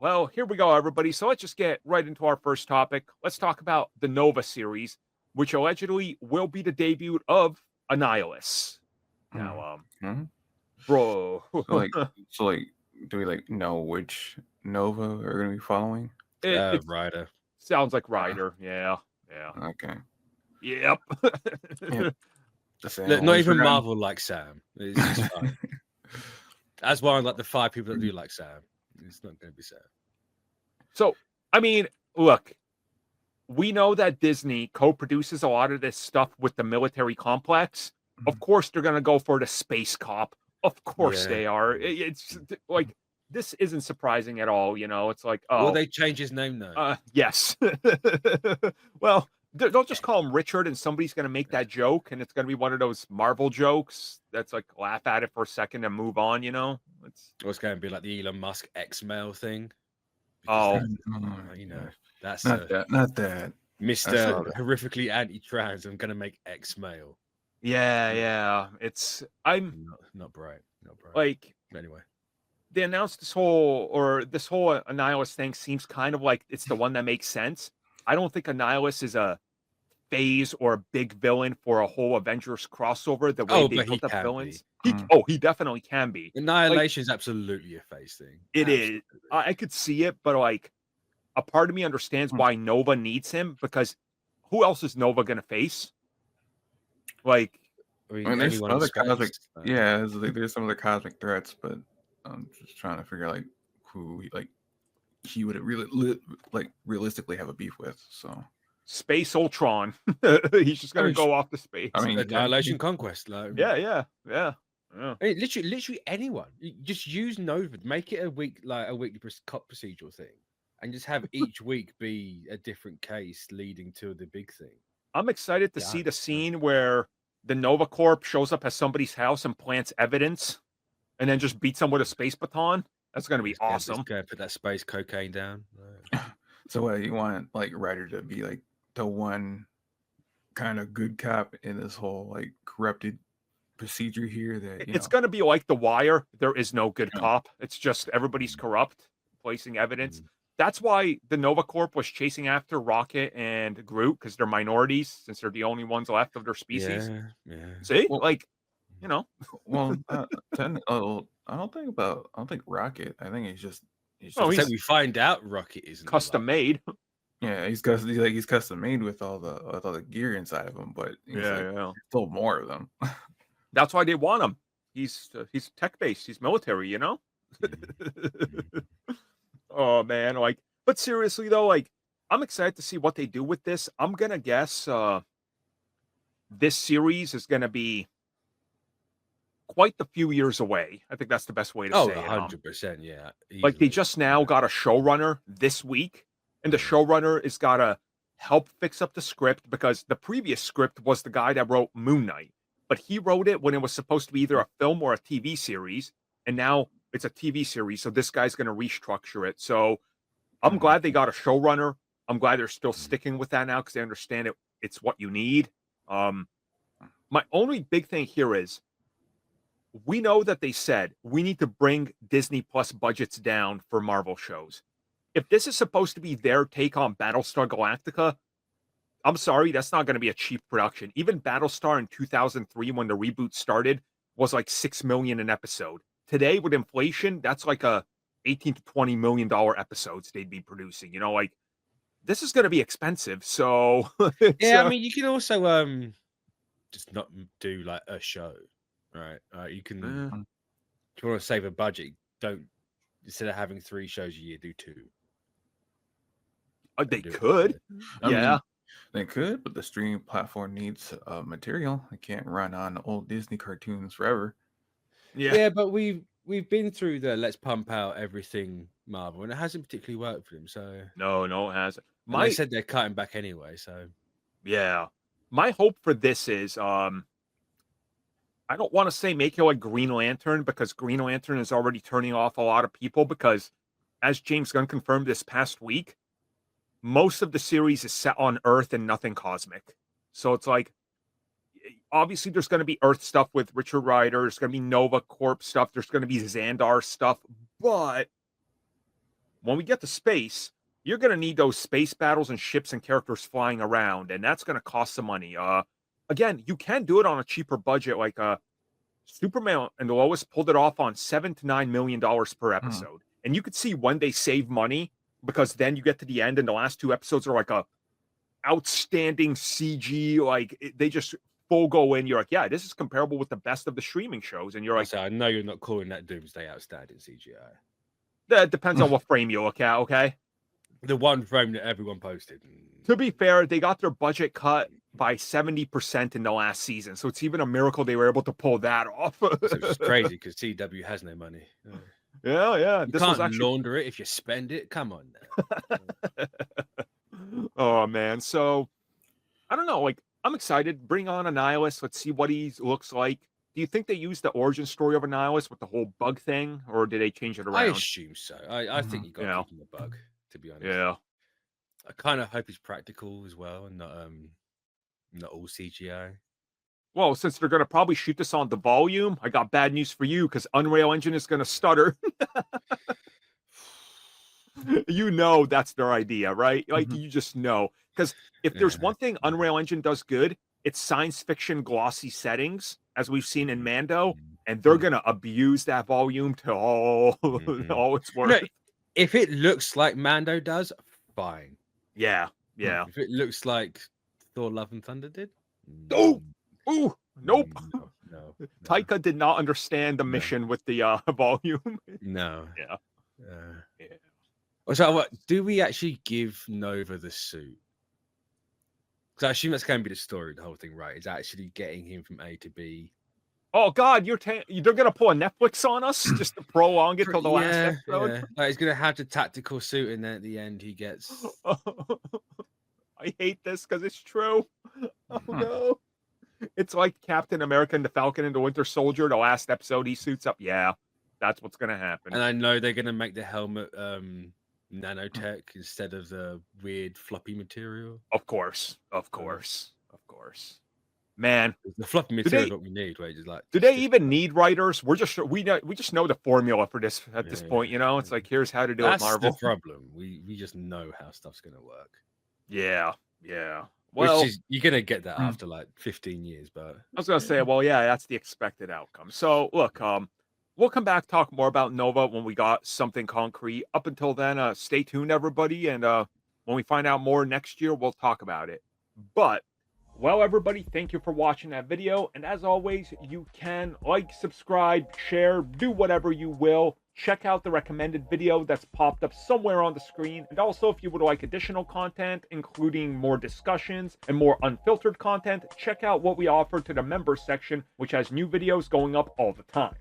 Well, here we go, everybody. So let's just get right into our first topic. Let's talk about the Nova series, which allegedly will be the debut of Annihilus. Now, Mhm. bro, So like, so like, do we like know which Nova are gonna be following? it Ryder. sounds like Uh, Ryder. Yeah, yeah, okay. yep. Yeah. The Look, same. not We've even forgotten. Marvel like Sam. It's fine. That's why I'm like the 5 people that do like Sam. It's not going to be Sam. So, I mean, look, we know that Disney co-produces a lot of this stuff with the military complex. Of course, they're going to go for the space cop. Of course, Yeah. they are. It's like this isn't surprising at all. It's like, Will oh, they change his name though? yes. Well, they'll just call him Richard, and somebody's going to make that joke, and it's going to be one of those Marvel jokes that's like laugh at it for a second and move on. It's Or it's going to be like the Elon Musk X-Mail thing. oh, That's Not that. Not that. I Mr. saw that. horrifically anti-trans. I'm going to make X-Mail. yeah. I'm Not bright. Not bright. like. Anyway. They announced this whole Annihilus thing seems kind of like it's the one that makes sense. I don't think Annihilus is a phase or a big villain for a whole Avengers crossover the way Oh, they but he built up can villains. be. He definitely can be. Like Annihilation is absolutely a phase thing. it is. Absolutely. I could see it, but like a part of me understands why Nova needs him because who else is Nova gonna face? Like I I mean, mean, there's anyone in other space. cosmic. Yeah, there's some other cosmic threats, but I'm just trying to figure like who he would really realistically have a beef with. So Space Ultron. He's just gonna mean, go off to space. I mean, Annihilation Conquest. Like, Yeah. I mean, literally anyone. You just use Nova, make it a weekly cop procedural thing, and just have each week be a different case leading to the big thing. I'm excited to see the scene where the Nova Corp shows up at somebody's house and plants evidence and then just beats them with a space baton. That's going to be awesome. Just go put that space cocaine down. so what you want like Ryder to be like the one kind of good cop in this whole like corrupted procedure here that It's going to be like The Wire. There is no good Yeah. cop. It's just everybody's corrupt, placing evidence. That's why the Nova Corp was chasing after Rocket and Groot because they're minorities since they're the only ones left of their species. Yeah. See, Well, well, I don't think Rocket. I think he's just Oh, So we find out Rocket isn't custom made. yeah, he's custom made with all the gear inside of him, but Yeah. still more of them. That's why they want him. He's tech based. He's military. Oh man, but seriously though, I'm excited to see what they do with this. I'm gonna guess this series is gonna be quite the few years away. I think that's the best way to say it. 100%, yeah. Like they easily. just now got a showrunner this week, and the showrunner is gotta help fix up the script because the previous script was the guy that wrote Moon Knight, but he wrote it when it was supposed to be either a film or a TV series, and now it's a TV series, so this guy's gonna restructure it. So I'm glad they got a showrunner. I'm glad they're still sticking with that now because they understand it's what you need. My only big thing here is we know that they said we need to bring Disney Plus budgets down for Marvel shows. If this is supposed to be their take on Battlestar Galactica, I'm sorry, that's not going to be a cheap production. Even Battlestar in 2003, when the reboot started, was like $6 million an episode. Today, with inflation, that's like a $18 to $20 million episodes they'd be producing. This is going to be expensive. So yeah, I mean, you can also just not do like a show, right? You can if you want to save a budget, don't instead of having 3 shows a year, do 2. they could, I yeah. mean, they could, but the streaming platform needs material. It can't run on old Disney cartoons forever. Yeah, but we've been through the let's pump out everything Marvel, and it hasn't particularly worked for them. So no, it hasn't. They said they're cutting back anyway. So yeah, my hope for this is I don't want to say make it like Green Lantern because Green Lantern is already turning off a lot of people because, as James Gunn confirmed this past week, most of the series is set on Earth and nothing cosmic. So it's like, obviously there's going to be Earth stuff with Richard Rider. There's going to be Nova Corp stuff. There's going to be Xandar stuff. But when we get to space, you're going to need those space battles and ships and characters flying around, and that's going to cost some money. Again, you can do it on a cheaper budget, like Superman and Lois pulled it off on $7 to $9 million per episode, and you could see when they save money, because then you get to the end and the last 2 episodes are like a outstanding CG, like they just full go in. You're like, yeah, this is comparable with the best of the streaming shows, and you're like, I know you're not calling that Doomsday outstanding CGI. that depends on what frame you look at. Okay. The one frame that everyone posted. To be fair, they got their budget cut by 70% in the last season, so it's even a miracle they were able to pull that off. So it's crazy because CW has no money. Yeah. You can't launder it if you spend it. Come on now. Oh man, so I don't know. Like, I'm excited. Bring on Annihilus. Let's see what he looks like. Do you think they used the origin story of Annihilus with the whole bug thing, or did they change it around? I assume so. I think you got to keep him a bug, to be honest. Yeah. I kind of hope he's practical as well, and not all CGI. Well, since they're going to probably shoot this on the volume, I got bad news for you, because Unreal Engine is going to stutter. You know that's their idea, right? Like, you just know. Because if there's one thing Unreal Engine does good, it's science fiction glossy settings, as we've seen in Mando, and they're going to abuse that volume to all it's worth. No, if it looks like Mando does, fine. Yeah. If it looks like Thor: Love and Thunder did, nope. No. Taika did not understand the mission with the volume. No. Yeah. So, what do we actually give Nova the suit? Because I assume that's going to be the story, the whole thing, right? Is actually getting him from A to B. Oh God, they're gonna pull a Netflix on us just to prolong it till the last episode. Yeah. Like, he's gonna have the tactical suit, and then at the end he gets. I hate this because it's true. Oh no, it's like Captain America and the Falcon and the Winter Soldier. The last episode, he suits up. Yeah, that's what's gonna happen. And I know they're gonna make the helmet nanotech instead of the weird floppy material. Of course. Man, the floppy material is what we need. Where it's like, do they even need writers? We just know the formula for this at this point. You know, it's like, here's how to do it. Marvel. That's the problem. We just know how stuff's gonna work. Yeah. Well, you're gonna get that after like 15 years, but I was gonna say, well, yeah, that's the expected outcome. So look, we'll come back, talk more about Nova when we got something concrete. Up until then, stay tuned, everybody, and when we find out more next year, we'll talk about it. But, well, everybody, thank you for watching that video, and as always, you can like, subscribe, share, do whatever you will. Check out the recommended video that's popped up somewhere on the screen, and also if you would like additional content, including more discussions and more unfiltered content, check out what we offer to the members section, which has new videos going up all the time.